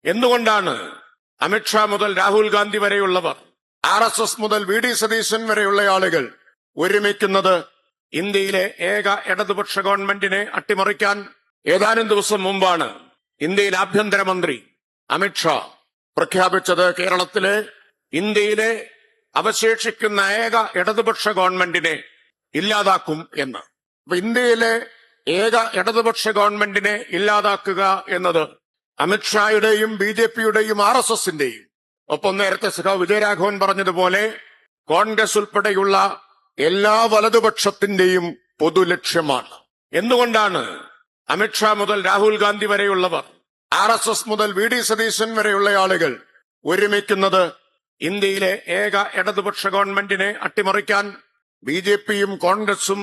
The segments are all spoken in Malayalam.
എന്തുകൊണ്ടാണ് അമിത്ഷാ മുതൽ രാഹുൽ ഗാന്ധി വരെയുള്ളവർ, RSS മുതൽ VD സതീശൻ വരെയുള്ള ആളുകൾ ഒരുമിക്കുന്നത് ഇന്ത്യയിലെ ഏക ഇടതുപക്ഷ ഗവൺമെന്റിനെ അട്ടിമറിക്കാൻ? ഏതാനും ദിവസം മുമ്പാണ് ഇന്ത്യയിലെ ആഭ്യന്തരമന്ത്രി അമിത്ഷാ പ്രഖ്യാപിച്ചത് കേരളത്തിലെ ഇന്ത്യയിലെ അവശേഷിക്കുന്ന ഏക ഇടതുപക്ഷ ഗവൺമെന്റിനെ ഇല്ലാതാക്കും എന്ന്. അപ്പൊ ഇന്ത്യയിലെ ഏക ഇടതുപക്ഷ ഗവൺമെന്റിനെ ഇല്ലാതാക്കുക എന്നത് അമിത്ഷായുടെയും BJPയുടെയും RSSന്റെയും ഒപ്പം നേരത്തെ സഖാവ് വിജയരാഘവൻ പറഞ്ഞതുപോലെ കോൺഗ്രസ് ഉൾപ്പെടെയുള്ള എല്ലാ വലതുപക്ഷത്തിന്റെയും പൊതുലക്ഷ്യമാണ്. എന്തുകൊണ്ടാണ് അമിത്ഷാ മുതൽ രാഹുൽ ഗാന്ധി വരെയുള്ളവർ, RSS മുതൽ VD സതീശൻ വരെയുള്ള ആളുകൾ ഒരുമിക്കുന്നത് ഇന്ത്യയിലെ ഏക ഇടതുപക്ഷ ഗവൺമെന്റിനെ അട്ടിമറിക്കാൻ? BJPയും കോൺഗ്രസും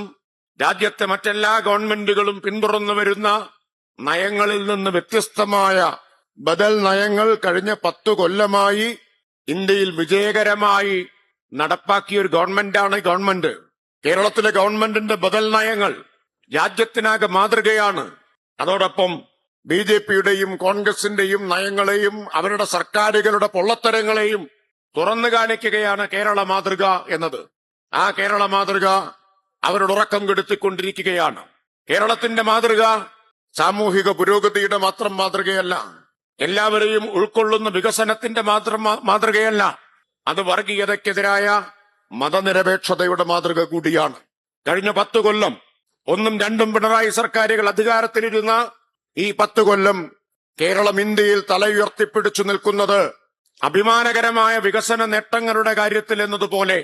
രാജ്യത്തെ മറ്റെല്ലാ ഗവൺമെന്റുകളും പിന്തുടർന്നു വരുന്ന നയങ്ങളിൽ നിന്ന് വ്യത്യസ്തമായ ബദൽ നയങ്ങൾ കഴിഞ്ഞ 10 കൊല്ലമായി ഇന്ത്യയിൽ വിജയകരമായി നടപ്പാക്കിയ ഒരു ഗവൺമെന്റാണ് ഗവൺമെന്റ്. കേരളത്തിലെ ഗവൺമെന്റിന്റെ ബദൽ നയങ്ങൾ രാജ്യത്തിനാകെ മാതൃകയാണ്. അതോടൊപ്പം BJPയുടെയും കോൺഗ്രസിന്റെയും നയങ്ങളെയും അവരുടെ സർക്കാരുകളുടെ പൊള്ളത്തരങ്ങളെയും തുറന്നു കാണിക്കുകയാണ് കേരള മാതൃക എന്നത്. ആ കേരള മാതൃക അവരുടെ ഉറക്കം കെടുത്തിക്കൊണ്ടിരിക്കുകയാണ്. കേരളത്തിന്റെ മാതൃക സാമൂഹിക പുരോഗതിയുടെ മാത്രം മാതൃകയല്ല, എല്ലാവരെയും ഉൾക്കൊള്ളുന്ന വികസനത്തിന്റെ മാത്രം മാതൃകയല്ല, അത് വർഗീയതയ്ക്കെതിരായ മതനിരപേക്ഷതയുടെ മാതൃക കൂടിയാണ്. കഴിഞ്ഞ 10 കൊല്ലം 1ഉം 2ഉം പിണറായി സർക്കാരുകൾ അധികാരത്തിലിരുന്ന ഈ 10 കൊല്ലം കേരളം ഇന്ത്യയിൽ തലയുയർത്തിപ്പിടിച്ചു നിൽക്കുന്നത് അഭിമാനകരമായ വികസന നേട്ടങ്ങളുടെ കാര്യത്തിൽ എന്നതുപോലെ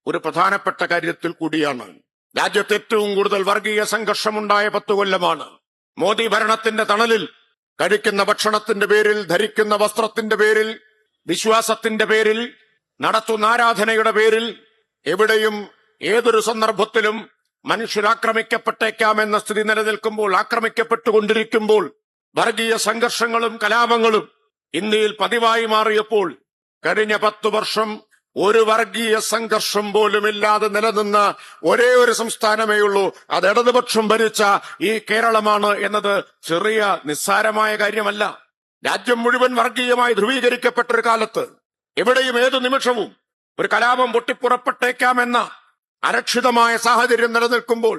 ഒരു പ്രധാനപ്പെട്ട കാര്യത്തിൽ കൂടിയാണ്. രാജ്യത്ത് ഏറ്റവും കൂടുതൽ വർഗീയ സംഘർഷമുണ്ടായ 10 കൊല്ലമാണ്. മോദി ഭരണത്തിന്റെ തണലിൽ കഴിക്കുന്ന ഭക്ഷണത്തിന്റെ പേരിൽ, ധരിക്കുന്ന വസ്ത്രത്തിന്റെ പേരിൽ, വിശ്വാസത്തിന്റെ പേരിൽ, നടത്തുന്ന ആരാധനയുടെ പേരിൽ എവിടെയും ഏതൊരു സന്ദർഭത്തിലും മനുഷ്യരാക്രമിക്കപ്പെട്ടേക്കാമെന്ന സ്ഥിതി നിലനിൽക്കുമ്പോൾ, ആക്രമിക്കപ്പെട്ടുകൊണ്ടിരിക്കുമ്പോൾ, വർഗീയ സംഘർഷങ്ങളും കലാപങ്ങളും ഇന്ത്യയിൽ പതിവായി മാറിയപ്പോൾ കഴിഞ്ഞ 10 വർഷം ഒരു വർഗീയ സംഘർഷം പോലുമില്ലാതെ നിലനിന്ന ഒരേ ഒരു സംസ്ഥാനമേ ഉള്ളൂ. അത് ഇടതുപക്ഷം ഭരിച്ച ഈ കേരളമാണ് എന്നത് ചെറിയ നിസ്സാരമായ കാര്യമല്ല. രാജ്യം മുഴുവൻ വർഗീയമായി ധ്രുവീകരിക്കപ്പെട്ടൊരു കാലത്ത് എവിടെയും ഏതു നിമിഷവും ഒരു കലാപം പൊട്ടിപ്പുറപ്പെട്ടേക്കാമെന്ന അരക്ഷിതമായ സാഹചര്യം നിലനിൽക്കുമ്പോൾ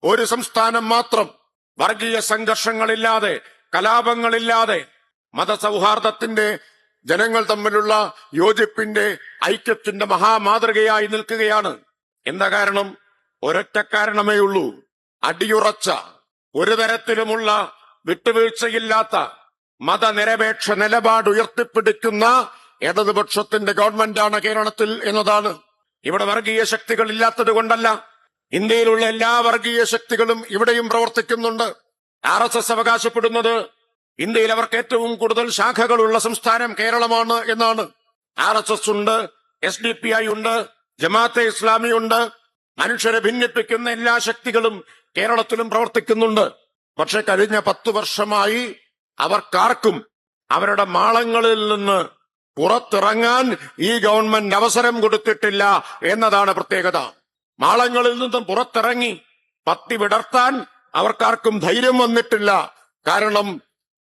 ഒരു സംസ്ഥാനം മാത്രം വർഗീയ സംഘർഷങ്ങളില്ലാതെ, കലാപങ്ങളില്ലാതെ, മതസൗഹാർദ്ദത്തിന്റെ, ജനങ്ങൾ തമ്മിലുള്ള യോജിപ്പിന്റെ, ഐക്യത്തിന്റെ മഹാമാതൃകയായി നിൽക്കുകയാണ്. എന്താ കാരണം? ഒരൊറ്റ കാരണമേ ഉള്ളൂ. അടിയുറച്ച, ഒരു തരത്തിലുമുള്ള വിട്ടുവീഴ്ചയില്ലാത്ത മതനിരപേക്ഷ നിലപാട് ഉയർത്തിപ്പിടിക്കുന്ന ഇടതുപക്ഷത്തിന്റെ ഗവൺമെന്റാണ് കേരളത്തിൽ എന്നതാണ്. ഇവിടെ വർഗീയ ശക്തികൾ ഇല്ലാത്തത് കൊണ്ടല്ല, ഇന്ത്യയിലുള്ള എല്ലാ വർഗീയ ശക്തികളും ഇവിടെയും പ്രവർത്തിക്കുന്നുണ്ട്. RSS അവകാശപ്പെടുന്നത് ഇന്ത്യയിൽ അവർക്ക് ഏറ്റവും കൂടുതൽ ശാഖകളുള്ള സംസ്ഥാനം കേരളമാണ് എന്നാണ്. RSS ഉണ്ട്, SDPI ഉണ്ട്, ജമാഅത്തെ ഇസ്ലാമി ഉണ്ട്. മനുഷ്യരെ ഭിന്നിപ്പിക്കുന്ന എല്ലാ ശക്തികളും കേരളത്തിലും പ്രവർത്തിക്കുന്നുണ്ട്. പക്ഷെ കഴിഞ്ഞ 10 വർഷമായി അവർക്കാർക്കും അവരുടെ മാളങ്ങളിൽ നിന്ന് പുറത്തിറങ്ങാൻ ഈ ഗവൺമെന്റ് അവസരം കൊടുത്തിട്ടില്ല എന്നതാണ് പ്രത്യേകത. മാളങ്ങളിൽ നിന്നും പുറത്തിറങ്ങി പത്തി വിടർത്താൻ അവർക്കാർക്കും ധൈര്യം വന്നിട്ടില്ല. കാരണം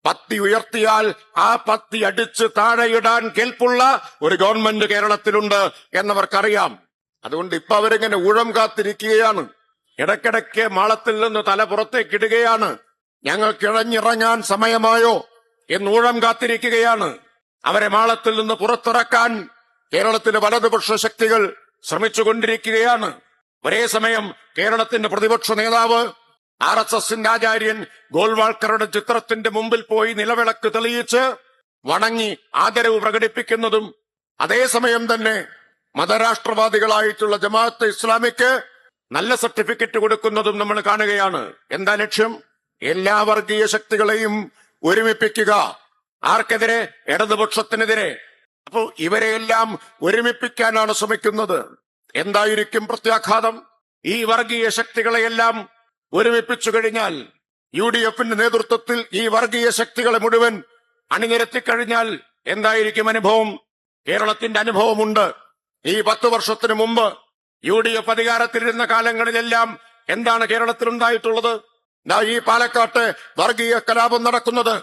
പത്തി ഉയർത്തിയാൽ ആ പത്തി അടിച്ച് താഴെയിടാൻ കേൾപ്പുള്ള ഒരു ഗവൺമെന്റ് കേരളത്തിലുണ്ട് എന്നവർക്കറിയാം. അതുകൊണ്ട് ഇപ്പൊ അവരിങ്ങനെ ഊഴം കാത്തിരിക്കുകയാണ്. ഇടയ്ക്കിടയ്ക്ക് മാളത്തിൽ നിന്ന് തല പുറത്തേക്കിടുകയാണ്. ഞങ്ങൾക്ക് ഇഴഞ്ഞിറങ്ങാൻ സമയമായോ എന്ന് ഊഴം കാത്തിരിക്കുകയാണ്. അവരെ മാളത്തിൽ നിന്ന് പുറത്തിറക്കാൻ കേരളത്തിലെ വലതുപക്ഷ ശക്തികൾ ശ്രമിച്ചുകൊണ്ടിരിക്കുകയാണ്. ഒരേ സമയം കേരളത്തിന്റെ പ്രതിപക്ഷ നേതാവ് RSSന്റെ ആചാര്യൻ ഗോൾവാൾക്കറുടെ ചിത്രത്തിന്റെ മുമ്പിൽ പോയി നിലവിളക്ക് തെളിയിച്ച് വണങ്ങി ആദരവ് പ്രകടിപ്പിക്കുന്നതും, അതേസമയം തന്നെ മതരാഷ്ട്രവാദികളായിട്ടുള്ള ജമാഅത്തെ ഇസ്ലാമിക്ക് നല്ല സർട്ടിഫിക്കറ്റ് കൊടുക്കുന്നതും നമ്മൾ കാണുകയാണ്. എന്താ ലക്ഷ്യം? എല്ലാ വർഗീയ ശക്തികളെയും ഒരുമിപ്പിക്കുക. ആർക്കെതിരെ? ഇടതുപക്ഷത്തിനെതിരെ. അപ്പോ ഇവരെയെല്ലാം ഒരുമിപ്പിക്കാനാണ് ശ്രമിക്കുന്നത്. എന്തായിരിക്കും പ്രത്യാഘാതം? ഈ വർഗീയ ശക്തികളെയെല്ലാം ഒരുമിപ്പിച്ചു കഴിഞ്ഞാൽ, UDFന്റെ നേതൃത്വത്തിൽ ഈ വർഗീയ ശക്തികളെ മുഴുവൻ അണിനിരത്തിക്കഴിഞ്ഞാൽ എന്തായിരിക്കും അനുഭവം? കേരളത്തിന്റെ അനുഭവമുണ്ട്. ഈ 10 വർഷത്തിനു മുമ്പ് UDF അധികാരത്തിലിരുന്ന കാലങ്ങളിലെല്ലാം എന്താണ് കേരളത്തിലുണ്ടായിട്ടുള്ളത്? ഈ പാലക്കാട്ട് വർഗീയ കലാപം നടക്കുന്നത്,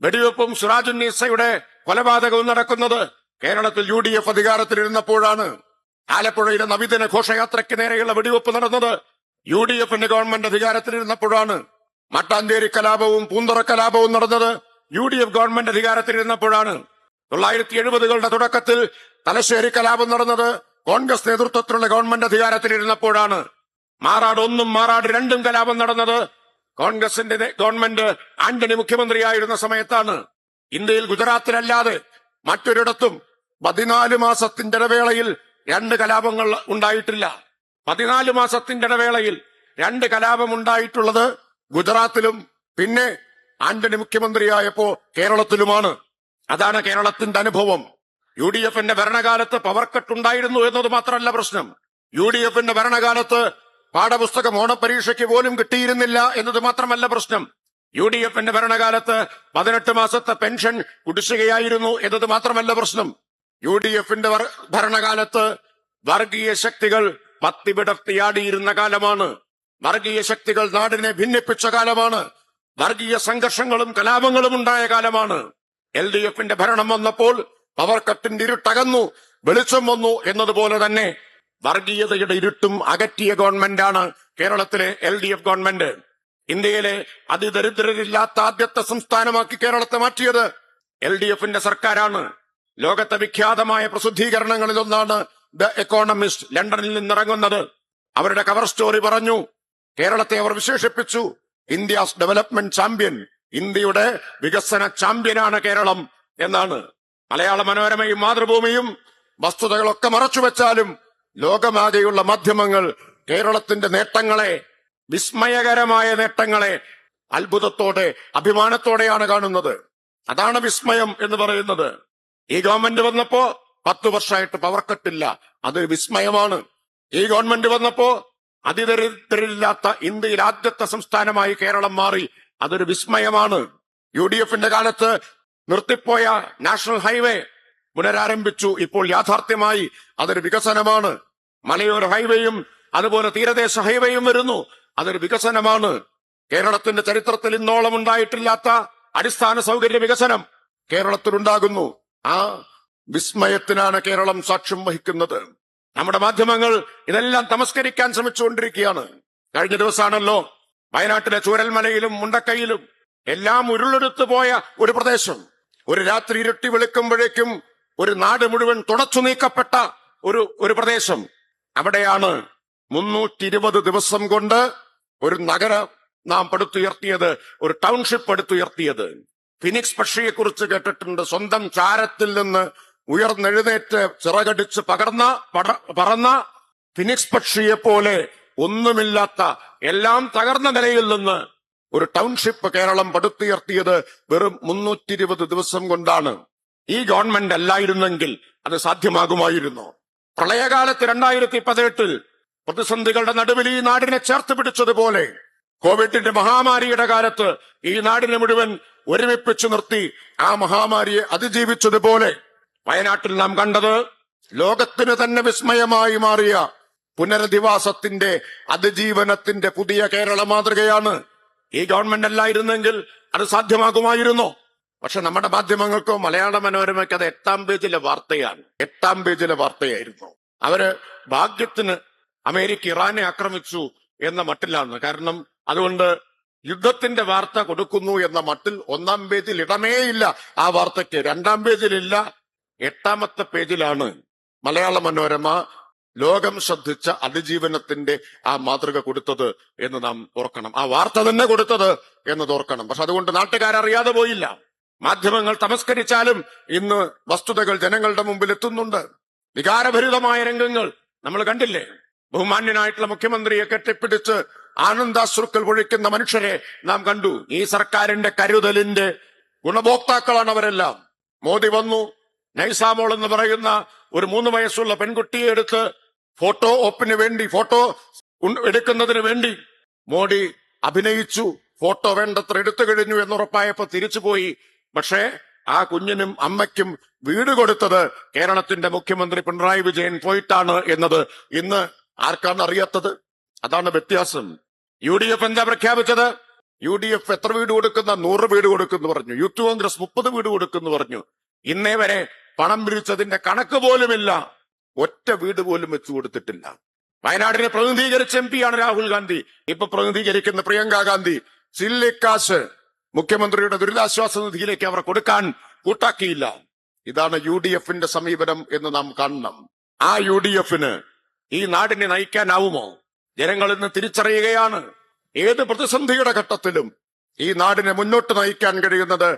വെടിവെപ്പും സിറാജുന്നീസയുടെ കൊലപാതകവും നടക്കുന്നത് കേരളത്തിൽ UDF അധികാരത്തിലിരുന്നപ്പോഴാണ്. ആലപ്പുഴയിലെ നബിദിന ഘോഷയാത്രയ്ക്ക് നേരെയുള്ള വെടിവെപ്പ് നടന്നത് UDFന്റെ ഗവൺമെന്റ് അധികാരത്തിലിരുന്നപ്പോഴാണ്. മട്ടാഞ്ചേരി കലാപവും പൂന്തറ കലാപവും നടന്നത് UDF ഗവൺമെന്റ് അധികാരത്തിലിരുന്നപ്പോഴാണ്. 1970കളുടെ തുടക്കത്തിൽ തലശ്ശേരി കലാപം നടന്നത് കോൺഗ്രസ് നേതൃത്വത്തിലുള്ള ഗവൺമെന്റ് അധികാരത്തിലിരുന്നപ്പോഴാണ്. മാറാട് 1ഉം മാറാട് 2ഉം കലാപം നടന്നത് കോൺഗ്രസിന്റെ ഗവൺമെന്റ് ആന്റണി മുഖ്യമന്ത്രിയായിരുന്ന സമയത്താണ്. ഇന്ത്യയിൽ ഗുജറാത്തിലല്ലാതെ മറ്റൊരിടത്തും 14 മാസത്തിന്റെ ഇടവേളയിൽ 2 കലാപങ്ങൾ ഉണ്ടായിട്ടില്ല. 14 മാസത്തിന്റെ ഇടവേളയിൽ 2 കലാപം ഉണ്ടായിട്ടുള്ളത് ഗുജറാത്തിലും പിന്നെ ആന്റണി മുഖ്യമന്ത്രിയായപ്പോ കേരളത്തിലുമാണ്. അതാണ് കേരളത്തിന്റെ അനുഭവം. UDFന്റെ ഭരണകാലത്ത് പവർ കട്ട് ഉണ്ടായിരുന്നു എന്നത് മാത്രമല്ല പ്രശ്നം. UDFന്റെ ഭരണകാലത്ത് പാഠപുസ്തകം ഓണപരീക്ഷയ്ക്ക് പോലും കിട്ടിയിരുന്നില്ല എന്നത് മാത്രമല്ല പ്രശ്നം. UDFന്റെ ഭരണകാലത്ത് 18 മാസത്തെ പെൻഷൻ കുടിശ്ശികയായിരുന്നു എന്നത് മാത്രമല്ല പ്രശ്നം. UDFന്റെ ഭരണകാലത്ത് വർഗീയ ശക്തികൾ പത്തിവിടർത്തിയാടിയിരുന്ന കാലമാണ്. വർഗീയ ശക്തികൾ നാടിനെ ഭിന്നിപ്പിച്ച കാലമാണ്. വർഗീയ സംഘർഷങ്ങളും കലാപങ്ങളും ഉണ്ടായ കാലമാണ്. LDFന്റെ ഭരണം വന്നപ്പോൾ പവർ കട്ടിന്റെ ഇരുട്ടകന്നു, വെളിച്ചം വന്നു എന്നതുപോലെ തന്നെ വർഗീയതയുടെ ഇരുട്ടും അകറ്റിയ ഗവൺമെന്റാണ് കേരളത്തിലെ LDF ഗവൺമെന്റ്. ഇന്ത്യയിലെ അതിദരിദ്രരില്ലാത്ത ആദ്യത്തെ സംസ്ഥാനമാക്കി കേരളത്തെ മാറ്റിയത് LDFന്റെ സർക്കാരാണ്. ലോകത്തെ വിഖ്യാതമായ പ്രസിദ്ധീകരണങ്ങളിലൊന്നാണ് ദ എക്കോണമിസ്റ്റ്, ലണ്ടനിൽ നിന്നിറങ്ങുന്നത്. അവരുടെ കവർ സ്റ്റോറി പറഞ്ഞു, കേരളത്തെ അവർ വിശേഷിപ്പിച്ചു ഇന്ത്യാസ് ഡെവലപ്മെന്റ് ചാമ്പ്യൻ, ഇന്ത്യയുടെ വികസന ചാമ്പ്യനാണ് കേരളം എന്നാണ്. മലയാള മനോരമയും മാതൃഭൂമിയും വസ്തുതകളൊക്കെ മറച്ചുവെച്ചാലും ലോകമാകെയുള്ള മാധ്യമങ്ങൾ കേരളത്തിന്റെ നേട്ടങ്ങളെ, വിസ്മയകരമായ നേട്ടങ്ങളെ അത്ഭുതത്തോടെ അഭിമാനത്തോടെയാണ് കാണുന്നത്. അതാണ് വിസ്മയം എന്ന് പറയുന്നത്. ഈ ഗവൺമെന്റ് വന്നപ്പോ 10 വർഷമായിട്ട് പവർ കട്ടില്ല, അതൊരു വിസ്മയമാണ്. ഈ ഗവൺമെന്റ് വന്നപ്പോ അതിദരിദ്രരില്ലാത്ത ഇന്ത്യയിൽ ആദ്യത്തെ സംസ്ഥാനമായി കേരളം മാറി, അതൊരു വിസ്മയമാണ്. UDFന്റെ കാലത്ത് നിർത്തിപ്പോയ നാഷണൽ ഹൈവേ പുനരാരംഭിച്ചു, ഇപ്പോൾ യാഥാർത്ഥ്യമായി, അതൊരു വികസനമാണ്. മലയോര ഹൈവേയും അതുപോലെ തീരദേശ ഹൈവേയും വരുന്നു, അതൊരു വികസനമാണ്. കേരളത്തിന്റെ ചരിത്രത്തിൽ ഇന്നോളം ഉണ്ടായിട്ടില്ലാത്ത അടിസ്ഥാന സൗകര്യ വികസനം കേരളത്തിലുണ്ടാകുന്നു. ആ വിസ്മയത്തിനാണ് കേരളം സാക്ഷ്യം വഹിക്കുന്നത്. നമ്മുടെ മാധ്യമങ്ങൾ ഇതെല്ലാം തമസ്കരിക്കാൻ ശ്രമിച്ചുകൊണ്ടിരിക്കുകയാണ്. കഴിഞ്ഞ ദിവസമാണല്ലോ വയനാട്ടിലെ ചൂരൽമലയിലും മുണ്ടക്കൈയിലും എല്ലാം ഉരുളെടുത്തു പോയ ഒരു പ്രദേശം, ഒരു രാത്രി ഇരുട്ടി വെളുക്കുമ്പോഴേക്കും ഒരു നാട് മുഴുവൻ തുടച്ചു നീക്കപ്പെട്ട ഒരു പ്രദേശം. അവിടെയാണ് 320 ദിവസം കൊണ്ട് ഒരു നഗരം നാം പടുത്തുയർത്തിയത്, ഒരു ടൗൺഷിപ്പ് പടുത്തുയർത്തിയത്. ഫിനിക്സ് പക്ഷിയെക്കുറിച്ച് കേട്ടിട്ടുണ്ട്. സ്വന്തം ചാരത്തിൽ നിന്ന് ഉയർന്നെഴുന്നേറ്റ് ചിറകടിച്ച് പറന്ന ഫിനിക്സ് പക്ഷിയെ പോലെ ഒന്നുമില്ലാത്ത, എല്ലാം തകർന്ന നിലയിൽ നിന്ന് ഒരു ടൗൺഷിപ്പ് കേരളം പടുത്തുയർത്തിയത് വെറും 320 ദിവസം കൊണ്ടാണ്. ഈ ഗവൺമെന്റ് അല്ലായിരുന്നെങ്കിൽ അത് സാധ്യമാകുമായിരുന്നു. പ്രളയകാലത്ത് 2018 പ്രതിസന്ധികളുടെ നടുവിൽ ഈ നാടിനെ ചേർത്ത് പിടിച്ചതുപോലെ കോവിഡിന്റെ മഹാമാരിയുടെ കാലത്ത് ഈ നാടിനെ മുഴുവൻ ഒരുമിപ്പിച്ചു നിർത്തി ആ മഹാമാരിയെ അതിജീവിച്ചതുപോലെ വയനാട്ടിൽ നാം കണ്ടത് ലോകത്തിന് തന്നെ വിസ്മയമായി മാറിയ പുനരധിവാസത്തിന്റെ, അതിജീവനത്തിന്റെ പുതിയ കേരള മാതൃകയാണ്. ഈ ഗവൺമെന്റ് അല്ലായിരുന്നെങ്കിൽ അത് സാധ്യമാകുമായിരുന്നോ? പക്ഷെ നമ്മുടെ മാധ്യമങ്ങൾക്കോ മലയാള മനോരമയ്ക്ക് അത് 8ാം പേജിലെ വാർത്തയാണ്. 8ാം പേജിലെ വാർത്തയായിരുന്നു. അവര് ഭാഗ്യത്തിന് അമേരിക്ക ഇറാനെ ആക്രമിച്ചു എന്ന മട്ടിലാണ്. കാരണം അതുകൊണ്ട് യുദ്ധത്തിന്റെ വാർത്ത കൊടുക്കുന്നു എന്ന മട്ടിൽ 1ാം പേജിൽ ഇടമേയില്ല ആ വാർത്തയ്ക്ക്. 2ാം പേജിലില്ല, 8ാമത്തെ പേജിലാണ് മലയാള മനോരമ ലോകം ശ്രദ്ധിച്ച അതിജീവനത്തിന്റെ ആ മാതൃക കൊടുത്തത് എന്ന് നാം ഓർക്കണം. ആ വാർത്ത തന്നെ കൊടുത്തത് എന്നത് ഓർക്കണം. പക്ഷെ അതുകൊണ്ട് നാട്ടുകാരറിയാതെ പോയില്ല. മാധ്യമങ്ങൾ തമസ്കരിച്ചാലും ഇന്ന് വസ്തുതകൾ ജനങ്ങളുടെ മുമ്പിൽ എത്തുന്നുണ്ട്. വികാരഭരിതമായ രംഗങ്ങൾ നമ്മൾ കണ്ടില്ലേ? ബഹുമാന്യനായിട്ടുള്ള മുഖ്യമന്ത്രിയെ കെട്ടിപ്പിടിച്ച് ആനന്ദാശ്രുക്കൾ പൊഴിക്കുന്ന മനുഷ്യരെ നാം കണ്ടു. ഈ സർക്കാരിന്റെ കരുതലിന്റെ ഗുണഭോക്താക്കളാണ് അവരെല്ലാം. മോദി വന്നു, നൈസാമോൾ എന്ന് പറയുന്ന ഒരു 3 വയസ്സുള്ള പെൺകുട്ടിയെ എടുത്ത് ഫോട്ടോ ഓപ്പിന് വേണ്ടി, ഫോട്ടോ എടുക്കുന്നതിന് വേണ്ടി മോഡി അഭിനയിച്ചു. ഫോട്ടോ വേണ്ടത്ര എടുത്തു കഴിഞ്ഞു എന്നുറപ്പായപ്പോ തിരിച്ചുപോയി. പക്ഷേ ആ കുഞ്ഞിനും അമ്മയ്ക്കും വീട് കൊടുത്തത് കേരളത്തിന്റെ മുഖ്യമന്ത്രി പിണറായി വിജയൻ പോയിട്ടാണ് എന്നത് ഇന്ന് ആർക്കാണ് അറിയാത്തത്? അതാണ് വ്യത്യാസം. UDF എന്താ പ്രഖ്യാപിച്ചത്? UDF എത്ര വീട് കൊടുക്കുന്ന? 100 വീട് കൊടുക്കുന്നു പറഞ്ഞു. യൂത്ത് കോൺഗ്രസ് 30 വീട് കൊടുക്കുന്നു പറഞ്ഞു. ഇന്നേ വരെ പണം പിരിച്ചതിന്റെ കണക്ക് പോലുമില്ല. ഒറ്റ വീട് പോലും വെച്ചു കൊടുത്തിട്ടില്ല. വയനാടിനെ പ്രതിനിധീകരിച്ച എം പിയാണ് രാഹുൽ ഗാന്ധി. ഇപ്പൊ പ്രതിനിധീകരിക്കുന്ന പ്രിയങ്ക ഗാന്ധി ചില്ലിക്കാശ് മുഖ്യമന്ത്രിയുടെ ദുരിതാശ്വാസ നിധിയിലേക്ക് അവർ കൊടുക്കാൻ കൂട്ടാക്കിയില്ല. ഇതാണ് UDFന്റെ സമീപനം എന്ന് നാം കാണണം. ആ UDFന് ഈ നാടിനെ നയിക്കാനാവുമോ? ജനങ്ങൾ ഇന്ന് തിരിച്ചറിയുകയാണ്. ഏത് പ്രതിസന്ധിയുടെ ഘട്ടത്തിലും ഈ നാടിനെ മുന്നോട്ട് നയിക്കാൻ കഴിയുന്നത്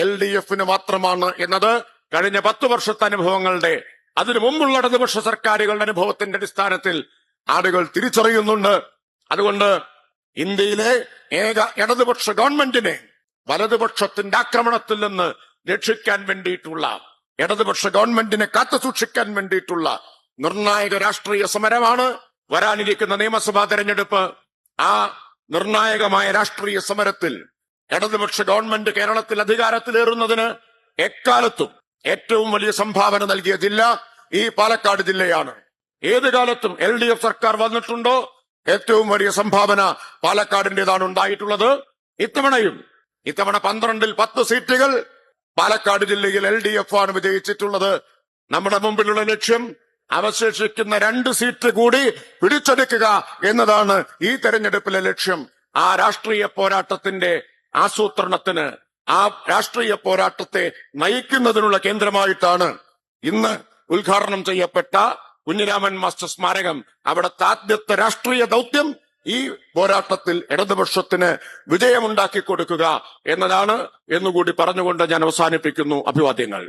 LDFന് മാത്രമാണ് എന്നത് കഴിഞ്ഞ 10 വർഷത്തെ അനുഭവങ്ങളുടെ, അതിനു മുമ്പുള്ള ഇടതുപക്ഷ സർക്കാരുകളുടെ അനുഭവത്തിന്റെ അടിസ്ഥാനത്തിൽ ആളുകൾ തിരിച്ചറിയുന്നുണ്ട്. അതുകൊണ്ട് ഇന്ത്യയിലെ ഏക ഇടതുപക്ഷ ഗവൺമെന്റിനെ വലതുപക്ഷത്തിന്റെ ആക്രമണത്തിൽ നിന്ന് രക്ഷിക്കാൻ വേണ്ടിയിട്ടുള്ള, ഇടതുപക്ഷ ഗവൺമെന്റിനെ കാത്തുസൂക്ഷിക്കാൻ വേണ്ടിയിട്ടുള്ള നിർണായക രാഷ്ട്രീയ സമരമാണ് വരാനിരിക്കുന്ന നിയമസഭാ തെരഞ്ഞെടുപ്പ്. ആ നിർണായകമായ രാഷ്ട്രീയ സമരത്തിൽ ഇടതുപക്ഷ ഗവൺമെന്റ് കേരളത്തിൽ അധികാരത്തിലേറുന്നതിന് എക്കാലത്തും ഏറ്റവും വലിയ സംഭാവന നൽകിയ ജില്ല ഈ പാലക്കാട് ജില്ലയാണ്. ഏത് കാലത്തും LDF സർക്കാർ വന്നിട്ടുണ്ടോ ഏറ്റവും വലിയ സംഭാവന പാലക്കാടിന്റേതാണ് ഉണ്ടായിട്ടുള്ളത്. ഇത്തവണ 12ൽ 10 സീറ്റുകൾ പാലക്കാട് ജില്ലയിൽ LDF ആണ് വിജയിച്ചിട്ടുള്ളത്. നമ്മുടെ മുമ്പിലുള്ള ലക്ഷ്യം അവശേഷിക്കുന്ന 2 സീറ്റ് കൂടി പിടിച്ചെടുക്കുക എന്നതാണ് ഈ തെരഞ്ഞെടുപ്പിലെ ലക്ഷ്യം. ആ രാഷ്ട്രീയ പോരാട്ടത്തിന്റെ ആസൂത്രണത്തിന്, ആ രാഷ്ട്രീയ പോരാട്ടത്തെ നയിക്കുന്നതിനുള്ള കേന്ദ്രമായിട്ടാണ് ഇന്ന് ഉദ്ഘാടനം ചെയ്യപ്പെട്ട കുഞ്ഞിരാമൻ മാസ്റ്റർ സ്മാരകം. അവിടുത്തെ ആദ്യത്തെ രാഷ്ട്രീയ ദൗത്യം ഈ പോരാട്ടത്തിൽ ഇടതുപക്ഷത്തിന് വിജയമുണ്ടാക്കി കൊടുക്കുക എന്നതാണ് എന്നുകൂടി പറഞ്ഞുകൊണ്ട് ഞാൻ അവസാനിപ്പിക്കുന്നു. അഭിവാദ്യങ്ങൾ.